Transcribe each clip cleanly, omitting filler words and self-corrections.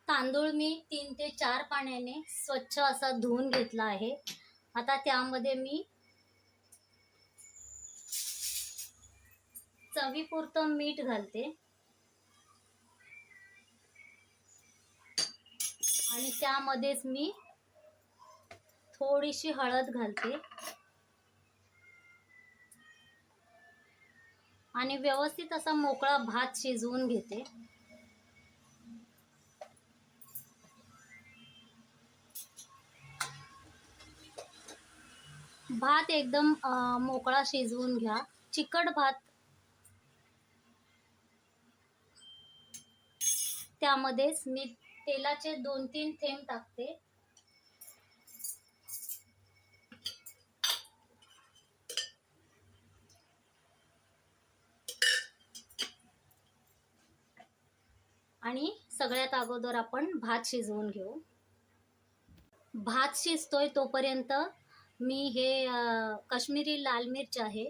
तांदूळ मी 3 ते 4 पाण्याने स्वच्छ असा धुवून घेतला आहे. आता त्यामध्ये मी चवीपुरतं मीठ घालते आणि त्यामध्येच मी थोडीशी हळद घालते आणि व्यवस्थित असा मोकळा भात शिजवून घेते. भात एकदम मोकळा शिजवून घ्या. चिकट भात त्यामध्येच मी तेलाचे 2-3 थेंब टाकते. आणि सगळ्यात अगोदर आपण भात शिजवून घेऊ. भात शिजतोय तोपर्यंत मी हे काश्मीरी लाल मिर्च आहे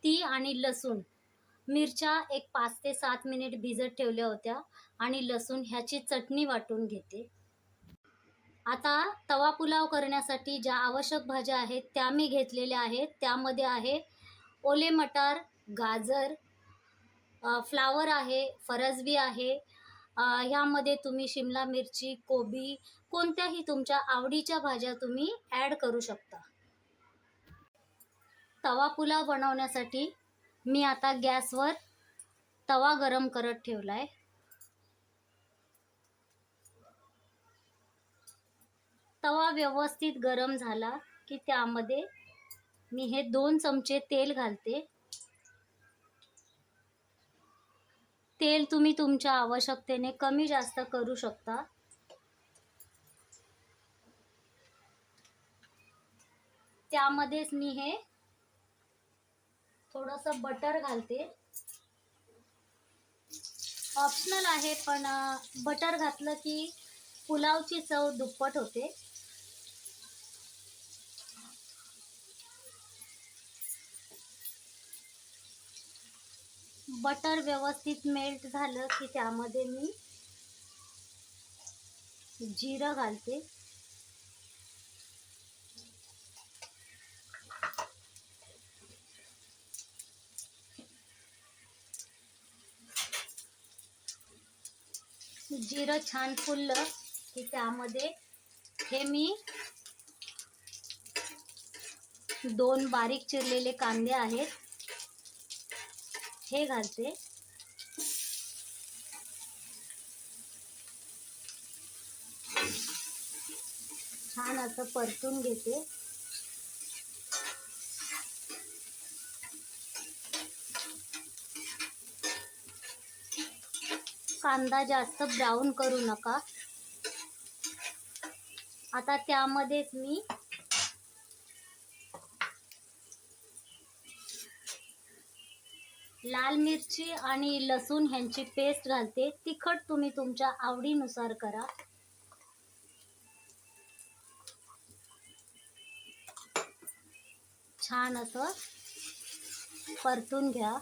ती आणि लसूण मिरच्या एक 5 ते 7 मिनिट भिजत ठेवल्या होत्या आणि लसूण ह्याची चटणी वाटून घेते. आता तवा पुलाव करण्यासाठी ज्या आवश्यक भाज्या आहेत त्या मी घेतलेल्या आहेत. त्यामध्ये आहे ओले मटार, गाजर, फ्लावर आहे, फरसबी आहे. ह्यामध्ये तुम्ही शिमला मिरची, कोबी कोणत्याही तुमच्या आवडीच्या भाज्या तुम्ही ॲड करू शकता. तवा पुलाव बनवण्यासाठी मी आता गॅसवर तवा गरम करत ठेवला आहे. तवा व्यवस्थित गरम झाला की त्यामध्ये मी हे 2 चमचे तेल घालते. तेल तुम्ही तुमच्या आवश्यकतेने कमी जास्त करू शकता. त्यामध्येच मी हे थोडंसं बटर घालते. ऑप्शनल आहे पण बटर घातलं की पुलावची चव दुप्पट होते. बटर व्यवस्थित मेल्ट झालं की त्यामध्ये मी जिरं घालते. जिरं छान फुललं की त्यामध्ये हे मी 2 बारीक चिरलेले कांदे आहेत हे घालते. छान असं परतून घेते. कांदा जास्त ब्राऊन करू नका. आता त्यामध्येच मी लाल मिरची आणि लसूण ह्यांची पेस्ट घालते. तिखट तुम्ही तुमच्या आवडीनुसार करा. छान असं परतून घ्या.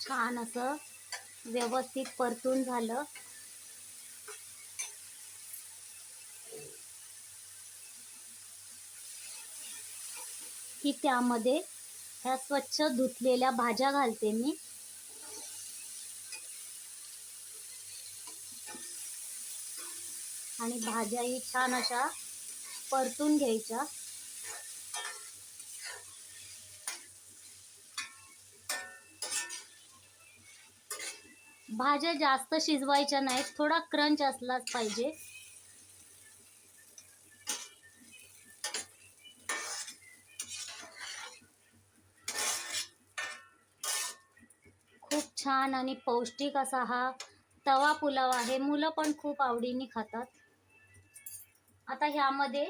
छान असं व्यवस्थित परतून झालं की त्यामध्ये ह्या स्वच्छ धुतलेल्या भाज्या घालते मी. आणि भाज्याही छान अशा परतून घ्यायच्या. भाज्या जास्त शिजवायच्या नाहीत, थोडा क्रंच असलाच पाहिजे. खूप छान आणि पौष्टिक असा हा तवा पुलाव आहे. मुलं पण खूप आवडीने खातात. आता ह्यामध्ये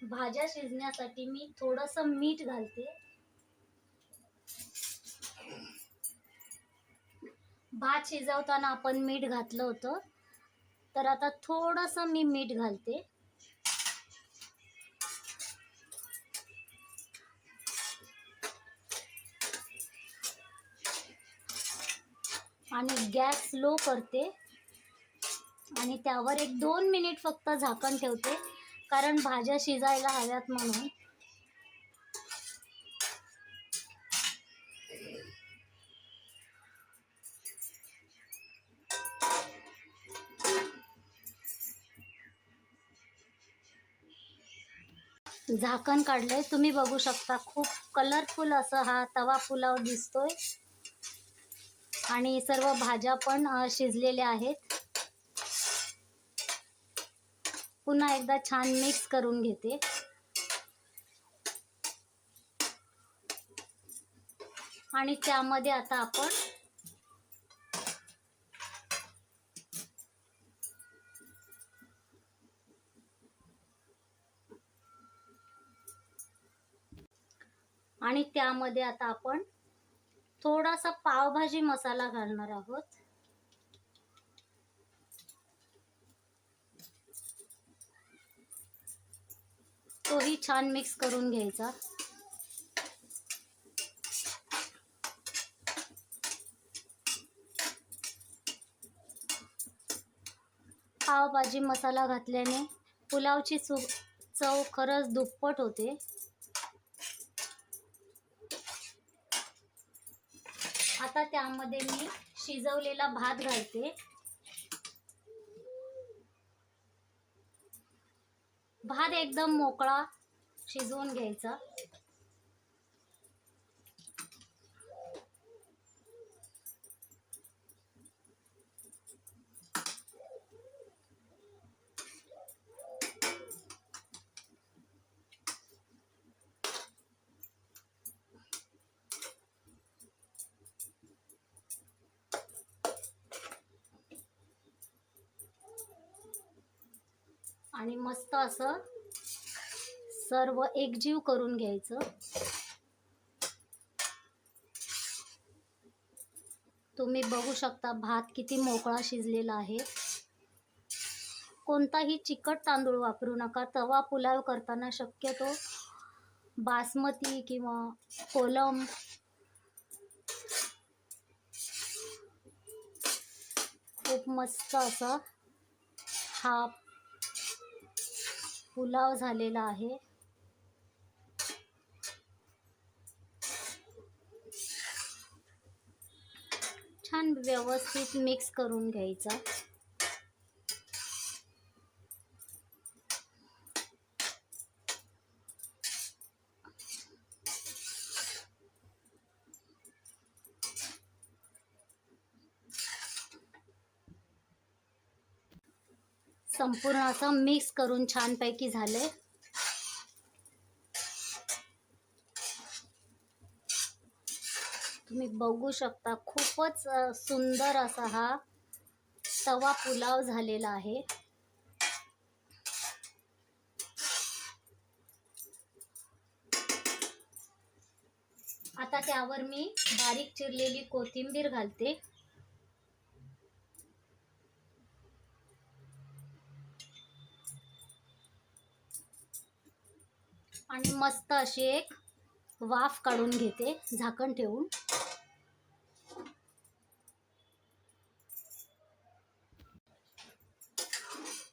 भाज्या शिजण्यासाठी मी थोडंसं मीठ घालते. भात शिजवताना आपण मीठ घातलं होतं, तर आता थोडंसं मी मीठ घालते. आणि गॅस लो करते आणि त्यावर 1-2 मिनिट फक्त झाकण ठेवते, कारण भाज्या शिजायला हव्यात म्हणून. झाकण काढलंय, तुम्ही बघू शकता खूप कलरफुल असं हा तवा पुलाव दिसतोय आणि सर्व भाज्या पण शिजलेल्या आहेत. पुन्हा एकदा छान मिक्स करून घेते. आणि त्यामध्ये आता आपण थोडासा पावभाजी मसाला घालणार आहोत. तोही छान मिक्स करून घ्यायचा. पावभाजी मसाला घातल्याने पुलावची चव खरंच दुप्पट होते. आता त्यामध्ये मी शिजवलेला भात घालते. भात एकदम मोकळा शिजवून घ्यायचा. आणि मस्त असं सर्व एकजीव करून घ्यायचं. तुम्ही बघू शकता भात किती मोकळा शिजलेला आहे. कोणताही चिकट तांदूळ वापरू नका. तवा पुलाव करताना शक्यतो बासमती किंवा कोलम खूप मस्त असा हा पुलाव झालेला आहे. छान व्यवस्थित मिक्स करून घ्यायचा. संपूर्ण असं मिक्स करून छानपैकी झाले. तुम्ही बघू शकता खूपच सुंदर असा हा तवा पुलाव झालेला आहे. आता त्यावर मी बारीक चिरलेली कोथिंबीर घालते. आणि मस्त अशी एक वाफ काढून घेते झाकण ठेवून.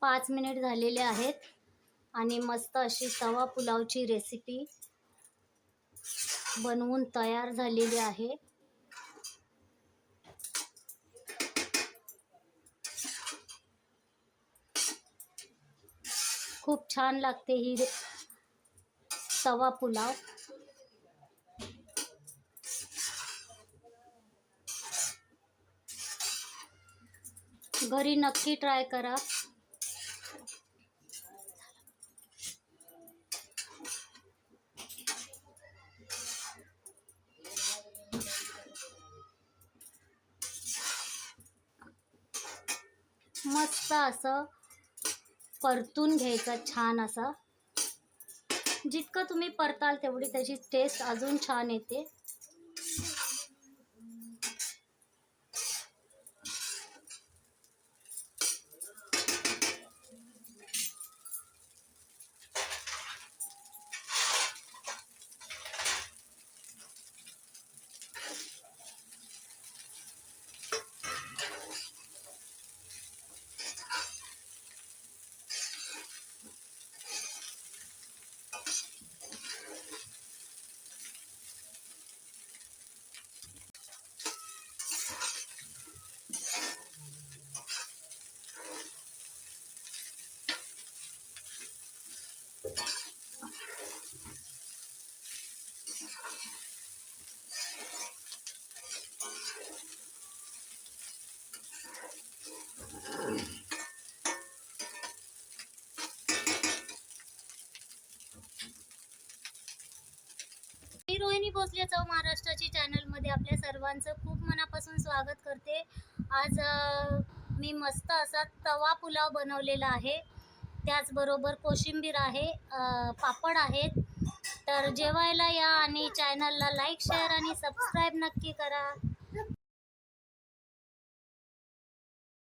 पाच मिनिट झालेले आहेत आणि मस्त अशी तवा पुलावची रेसिपी बनवून तयार झालेली आहे. खूप छान लागते ही तवा पुलाव. घरी नक्की ट्राय करा. मस्त असं परतून घ्यायचा छान असा. जितकं तुम्ही परताल तेवढी त्याची टेस्ट अजून छान येते. भोसले चव महाराष्ट्राची चॅनलमध्ये आपल्या सर्वांचं खूप मनापासून स्वागत करते. आज मी मस्त असा तवा पुलाव बनवलेला आहे. त्याचबरोबर कोशिंबीर आहे, पापड आहेत. तर जेवायला या आणि चॅनलला लाईक, शेअर आणि सबस्क्राईब नक्की करा.